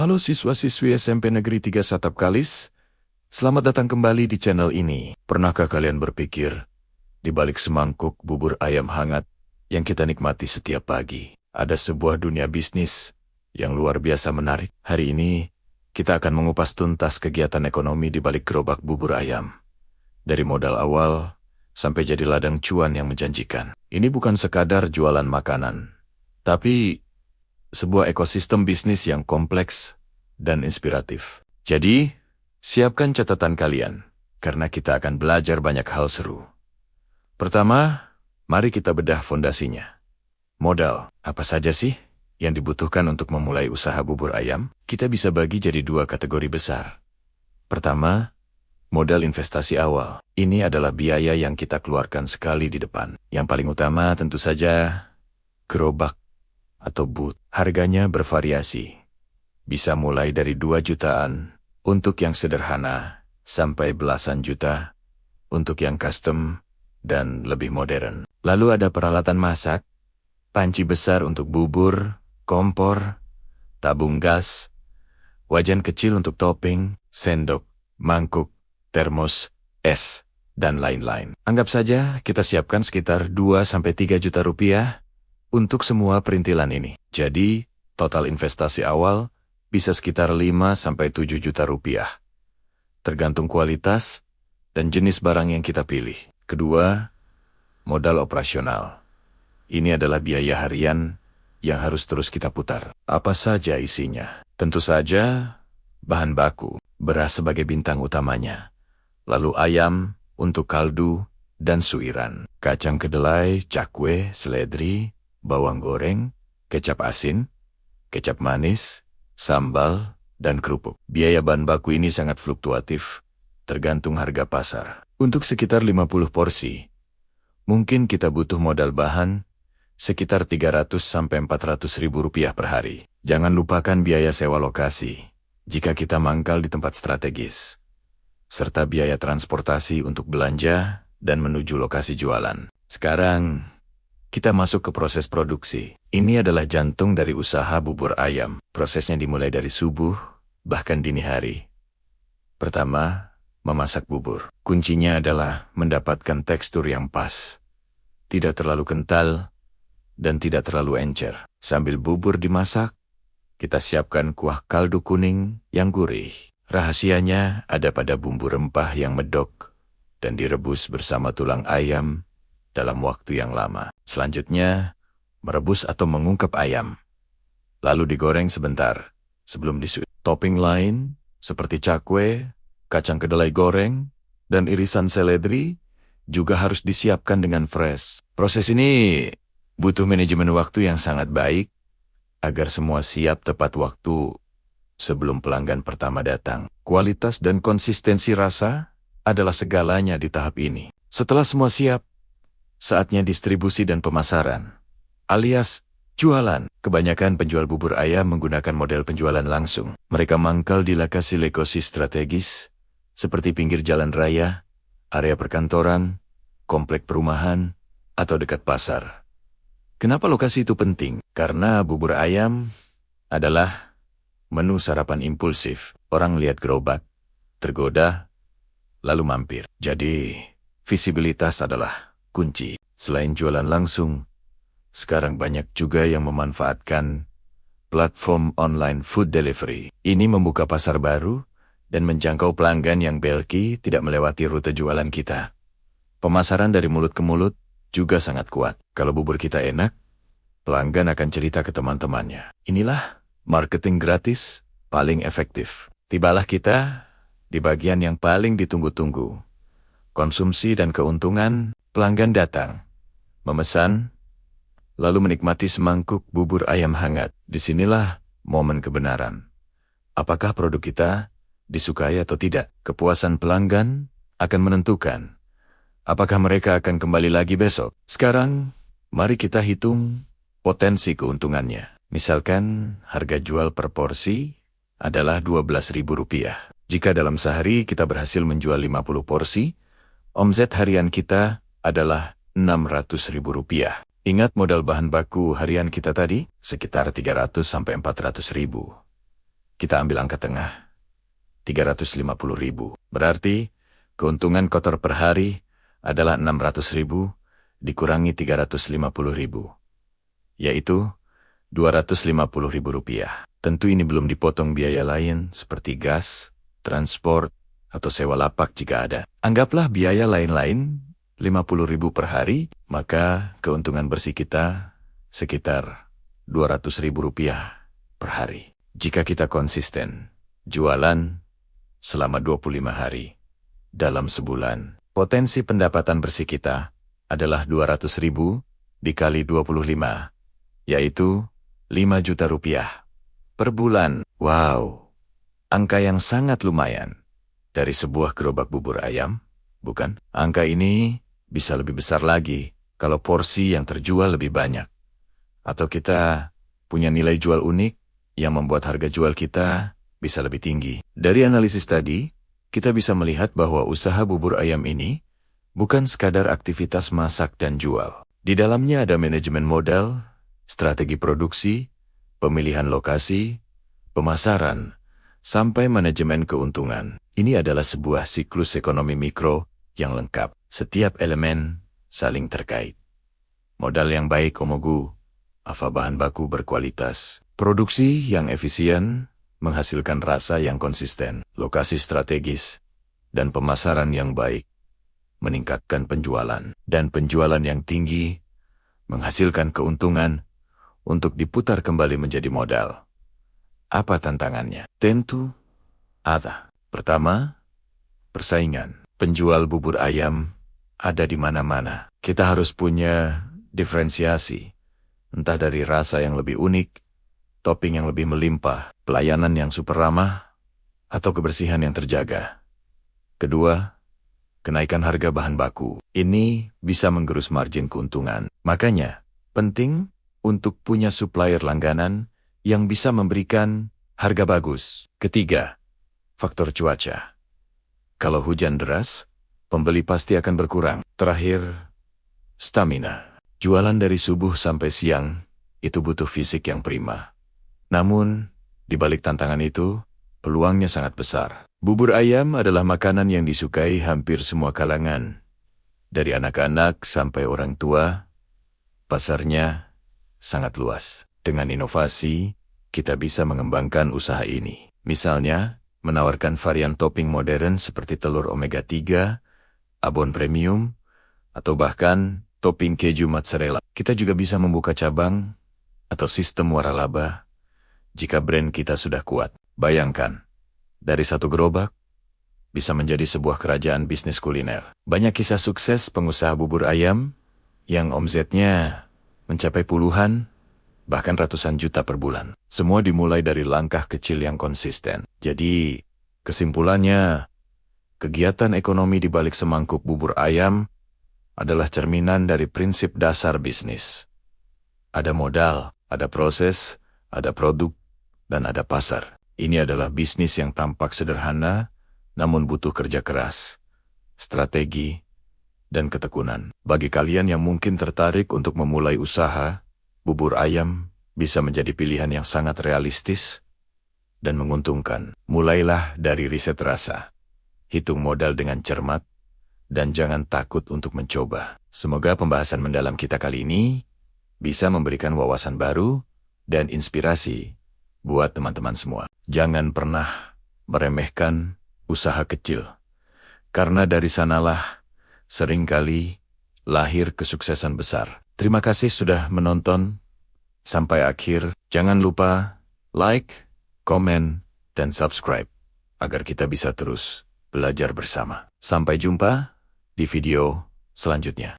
Halo siswa-siswi SMP Negeri 3 Satap Kalis, selamat datang kembali di channel ini. Pernahkah kalian berpikir, di balik semangkuk bubur ayam hangat yang kita nikmati setiap pagi, ada sebuah dunia bisnis yang luar biasa menarik? Hari ini, kita akan mengupas tuntas kegiatan ekonomi di balik gerobak bubur ayam. Dari modal awal, sampai jadi ladang cuan yang menjanjikan. Ini bukan sekadar jualan makanan, tapi sebuah ekosistem bisnis yang kompleks dan inspiratif. Jadi, siapkan catatan kalian, karena kita akan belajar banyak hal seru. Pertama, mari kita bedah fondasinya. Modal, apa saja sih yang dibutuhkan untuk memulai usaha bubur ayam? Kita bisa bagi jadi dua kategori besar. Pertama, modal investasi awal. Ini adalah biaya yang kita keluarkan sekali di depan. Yang paling utama tentu saja gerobak atau booth. Harganya bervariasi. Bisa mulai dari 2 jutaan untuk yang sederhana sampai belasan juta untuk yang custom dan lebih modern. Lalu ada peralatan masak, panci besar untuk bubur, kompor, tabung gas, wajan kecil untuk topping, sendok, mangkuk, termos, es, dan lain-lain. Anggap saja kita siapkan sekitar 2-3 juta rupiah untuk semua perintilan ini. Jadi, total investasi awal bisa sekitar 5-7 juta rupiah. Tergantung kualitas dan jenis barang yang kita pilih. Kedua, modal operasional. Ini adalah biaya harian yang harus terus kita putar. Apa saja isinya? Tentu saja, bahan baku, beras sebagai bintang utamanya. Lalu ayam untuk kaldu dan suiran. Kacang kedelai, cakwe, seledri, bawang goreng, kecap asin, kecap manis, sambal, dan kerupuk. Biaya bahan baku ini sangat fluktuatif, tergantung harga pasar. Untuk sekitar 50 porsi, mungkin kita butuh modal bahan sekitar 300-400 ribu rupiah per hari. Jangan lupakan biaya sewa lokasi, jika kita mangkal di tempat strategis, serta biaya transportasi untuk belanja dan menuju lokasi jualan. Sekarang, kita masuk ke proses produksi. Ini adalah jantung dari usaha bubur ayam. Prosesnya dimulai dari subuh, bahkan dini hari. Pertama, memasak bubur. Kuncinya adalah mendapatkan tekstur yang pas. Tidak terlalu kental, dan tidak terlalu encer. Sambil bubur dimasak, kita siapkan kuah kaldu kuning yang gurih. Rahasianya ada pada bumbu rempah yang medok, dan direbus bersama tulang ayam dalam waktu yang lama. Selanjutnya, merebus atau mengungkep ayam. Lalu digoreng sebentar sebelum disuit. Topping lain seperti cakwe, kacang kedelai goreng, dan irisan seledri juga harus disiapkan dengan fresh. Proses ini butuh manajemen waktu yang sangat baik agar semua siap tepat waktu sebelum pelanggan pertama datang. Kualitas dan konsistensi rasa adalah segalanya di tahap ini. Setelah semua siap, saatnya distribusi dan pemasaran, alias jualan. Kebanyakan penjual bubur ayam menggunakan model penjualan langsung. Mereka mangkal di lokasi-lokasi strategis, seperti pinggir jalan raya, area perkantoran, komplek perumahan, atau dekat pasar. Kenapa lokasi itu penting? Karena bubur ayam adalah menu sarapan impulsif. Orang lihat gerobak, tergoda, lalu mampir. Jadi, visibilitas adalah kunci. Selain jualan langsung, sekarang banyak juga yang memanfaatkan platform online food delivery. Ini membuka pasar baru dan menjangkau pelanggan yang belki tidak melewati rute jualan kita. Pemasaran dari mulut ke mulut juga sangat kuat. Kalau bubur kita enak, pelanggan akan cerita ke teman-temannya. Inilah marketing gratis paling efektif. Tibalah kita di bagian yang paling ditunggu-tunggu. Konsumsi dan keuntungan. Pelanggan datang, memesan, lalu menikmati semangkuk bubur ayam hangat. Disinilah momen kebenaran. Apakah produk kita disukai atau tidak? Kepuasan pelanggan akan menentukan apakah mereka akan kembali lagi besok. Sekarang, mari kita hitung potensi keuntungannya. Misalkan harga jual per porsi adalah Rp12.000. Jika dalam sehari kita berhasil menjual 50 porsi, omset harian kita adalah Rp600.000. Ingat modal bahan baku harian kita tadi? Sekitar 300-400 ribu. Kita ambil angka tengah, 350.000. Berarti, keuntungan kotor per hari adalah 600.000 dikurangi 350.000, yaitu 250.000 rupiah. Tentu ini belum dipotong biaya lain seperti gas, transport, atau sewa lapak jika ada. Anggaplah biaya lain-lain 50.000 per hari, maka keuntungan bersih kita sekitar 200.000 rupiah per hari. Jika kita konsisten jualan selama 25 hari dalam sebulan, potensi pendapatan bersih kita adalah 200.000 dikali 25, yaitu 5 juta rupiah per bulan. Wow, angka yang sangat lumayan dari sebuah gerobak bubur ayam, bukan? Angka ini bisa lebih besar lagi kalau porsi yang terjual lebih banyak. Atau kita punya nilai jual unik yang membuat harga jual kita bisa lebih tinggi. Dari analisis tadi, kita bisa melihat bahwa usaha bubur ayam ini bukan sekadar aktivitas masak dan jual. Di dalamnya ada manajemen modal, strategi produksi, pemilihan lokasi, pemasaran, sampai manajemen keuntungan. Ini adalah sebuah siklus ekonomi mikro yang lengkap. Setiap elemen saling terkait. Modal yang baik omogu, bahan baku berkualitas, produksi yang efisien, menghasilkan rasa yang konsisten, lokasi strategis, dan pemasaran yang baik, meningkatkan penjualan, dan penjualan yang tinggi, menghasilkan keuntungan untuk diputar kembali menjadi modal. Apa tantangannya? Tentu ada. Pertama, persaingan. Penjual bubur ayam ada di mana-mana. Kita harus punya diferensiasi, entah dari rasa yang lebih unik, topping yang lebih melimpah, pelayanan yang super ramah, atau kebersihan yang terjaga. Kedua, kenaikan harga bahan baku. Ini bisa menggerus margin keuntungan. Makanya, penting untuk punya supplier langganan yang bisa memberikan harga bagus. Ketiga, faktor cuaca. Kalau hujan deras, pembeli pasti akan berkurang. Terakhir, stamina. Jualan dari subuh sampai siang, itu butuh fisik yang prima. Namun, di balik tantangan itu, peluangnya sangat besar. Bubur ayam adalah makanan yang disukai hampir semua kalangan. Dari anak-anak sampai orang tua, pasarnya sangat luas. Dengan inovasi, kita bisa mengembangkan usaha ini. Misalnya, menawarkan varian topping modern seperti telur omega 3, abon premium, atau bahkan topping keju mozzarella. Kita juga bisa membuka cabang atau sistem waralaba jika brand kita sudah kuat. Bayangkan, dari satu gerobak bisa menjadi sebuah kerajaan bisnis kuliner. Banyak kisah sukses pengusaha bubur ayam yang omsetnya mencapai puluhan, bahkan ratusan juta per bulan. Semua dimulai dari langkah kecil yang konsisten. Jadi, kesimpulannya, kegiatan ekonomi di balik semangkuk bubur ayam adalah cerminan dari prinsip dasar bisnis. Ada modal, ada proses, ada produk, dan ada pasar. Ini adalah bisnis yang tampak sederhana, namun butuh kerja keras, strategi, dan ketekunan. Bagi kalian yang mungkin tertarik untuk memulai usaha, bubur ayam bisa menjadi pilihan yang sangat realistis dan menguntungkan. Mulailah dari riset rasa, hitung modal dengan cermat, dan jangan takut untuk mencoba. Semoga pembahasan mendalam kita kali ini bisa memberikan wawasan baru dan inspirasi buat teman-teman semua. Jangan pernah meremehkan usaha kecil, karena dari sanalah seringkali lahir kesuksesan besar. Terima kasih sudah menonton sampai akhir. Jangan lupa like, komen, dan subscribe agar kita bisa terus belajar bersama. Sampai jumpa di video selanjutnya.